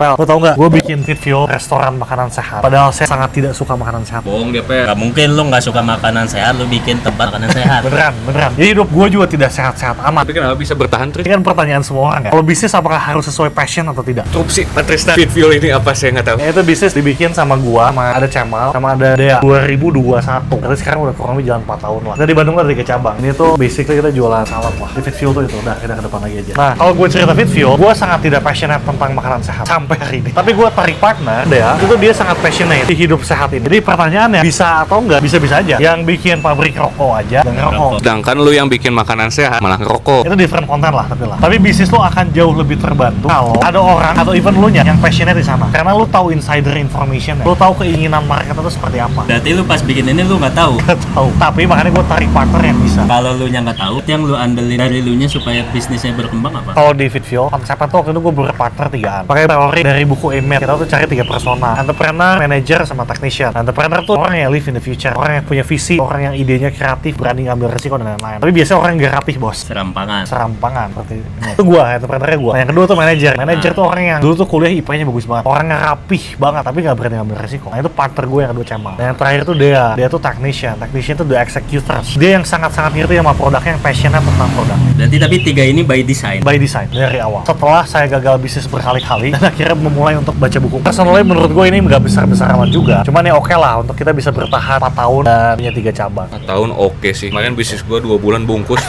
Pel, lo tau nggak? Gue bikin video restoran makanan sehat. Padahal saya sangat tidak suka makanan sehat. Bohong dia, Pel. Gak mungkin lu gak suka makanan sehat, lu bikin tempat makanan sehat. Beneran. Jadi hidup gue juga tidak sehat-sehat amat. Tapi kenapa bisa bertahan terus? Ini kan pertanyaan semua orang ya. Kalau bisnis apakah harus sesuai passion atau tidak? Interupsi, Patristan. Video ini apa saya nggak tahu. Ya, itu bisnis dibikin sama gua, sama ada Cemal, sama ada Dea 2021. Tapi sekarang udah kurang lebih jalan 4 tahun lah. Kita di Bandung ada 3 cabang. Ini tuh basically kita jualan salad lah. Di Fit Fuel tuh itu udah kita ke depan lagi aja. Nah, kalau gue cerita Fit Fuel, gue sangat tidak passionate tentang makanan sehat sampai hari ini. Tapi gue tarik partner Dea, itu dia sangat passionate di hidup sehat ini. Jadi pertanyaannya bisa atau enggak? Bisa-bisa aja. Yang bikin pabrik rokok aja dan ngerokok. Sedangkan lu yang bikin makanan sehat malah ngerokok. Itu different konten lah tapi lah. Tapi bisnis lo akan jauh lebih terbantu kalau ada orang atau even lu nya yang passionate di sana. Karena lu tahu insider information ya. Lu tahu keinginan market itu seperti apa. Berarti lu pas bikin ini lu nggak tahu. Gak tahu. Tapi makanya gue tarik partner yang bisa. Kalau lu nya nggak tahu, yang lu andelin dari lu nya supaya bisnisnya berkembang apa? Kalau di Fit Fuel, konsepnya tuh waktu itu gue berpartner 3-an. Pakai teori dari buku Email. Kita tuh cari 3 persona. Entrepreneur, manager, sama technician. Entrepreneur tuh orang yang live in the future. Orang yang punya visi. Orang yang idenya kreatif, berani ngambil resiko dan lain-lain. Tapi biasanya orang yang gak rapih, bos. Serampangan. Seperti ini. Itu gue, entrepreneurnya gue. Nah, yang kedua tuh manager. Manager tuh orang yang dulu tuh kuliah IP-nya bagus banget. Orangnya rapih banget, tapi gak berani ngambil resiko. Nah, itu partner gue yang kedua Cemal. Dan yang terakhir tuh Dea. Dia tuh technician. Technician tuh the executors. Dia yang sangat-sangat ngerti sama produknya, yang passionate tentang produknya. Berarti tapi 3 ini by design. By design dari awal. Setelah saya gagal bisnis berkali-kali dan akhirnya memulai untuk baca buku. Personally menurut gue ini nggak besar-besar amat juga. Cuman ya oke lah untuk kita bisa bertahan 4 tahun dan punya 3 cabang. 4 tahun oke sih. Kemarin bisnis gua 2 bulan bungkus.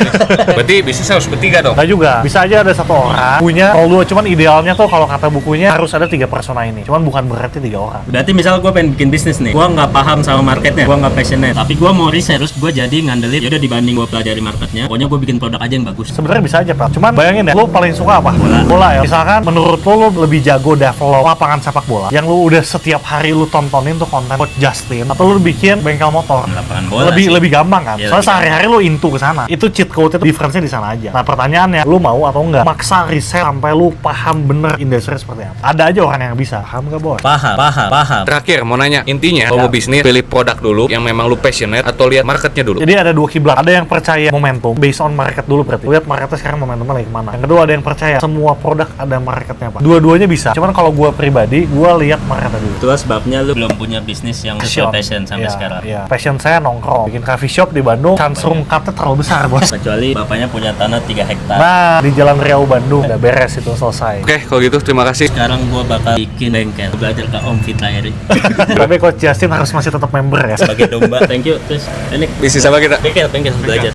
Berarti bisnis harus bertiga dong. Nggak juga. Bisa aja ada 1 orang punya kalau 2. Cuman idealnya tuh kalau kata bukunya harus ada 3 persona ini. Cuman bukan berarti 3 orang. Berarti misal gue pengen bikin bisnis nih, gue nggak paham sama marketnya, gue nggak passionate, tapi gue mau research, gue jadi ngandelin, yaudah dibanding gue pelajari marketnya, pokoknya gue bikin produk aja yang bagus. Sebenarnya bisa aja, Pak. Cuman bayangin ya, lu paling suka apa? Bola ya. Misalkan menurut lu lebih jago develop lapangan sepak bola yang lu udah setiap hari lu tontonin tuh konten Coach Justin, atau lu bikin bengkel motor. Lapangan bola Lebih gampang kan? Ya, Soalnya sehari-hari lu into ke sana. Itu cheat code itu difference-nya di sana aja. Nah, pertanyaannya, lu mau atau enggak maksa riset sampai lu paham bener industri seperti apa? Ada aja orang yang bisa. Paham enggak, Bos? Paham. Terakhir mau nanya, intinya kalau mau bisnis pilih produk dulu yang memang lu passionate atau lihat marketnya dulu. Jadi ada 2 kiblat. Ada yang percaya momentum based on market dulu berarti. Lihat marketnya sekarang momentumnya lagi kemana. Yang kedua ada yang percaya semua produk ada marketnya, Pak. Dua-duanya bisa. Cuman kalau gua pribadi, gua lihat marketnya dulu. Itulah sebabnya lu belum punya bisnis yang sesuai passion sampai Iya, sekarang. Iya. Passion saya nongkrong, bikin coffee shop di Bandung. Chance room cut-nya terlalu besar, Bos. Kecuali bapaknya punya tanah 3 hektar. Nah, di Jalan Riau Bandung udah beres itu selesai. Oke, kalau gitu terima kasih. Sekarang gua bakal bikin bengkel, belajar ke Om Fitla Eri Tapi Coach Justin harus masih tetap member ya. sebagai domba. Thank you. Terus ini Bisnis apa kita? bengkel belajar.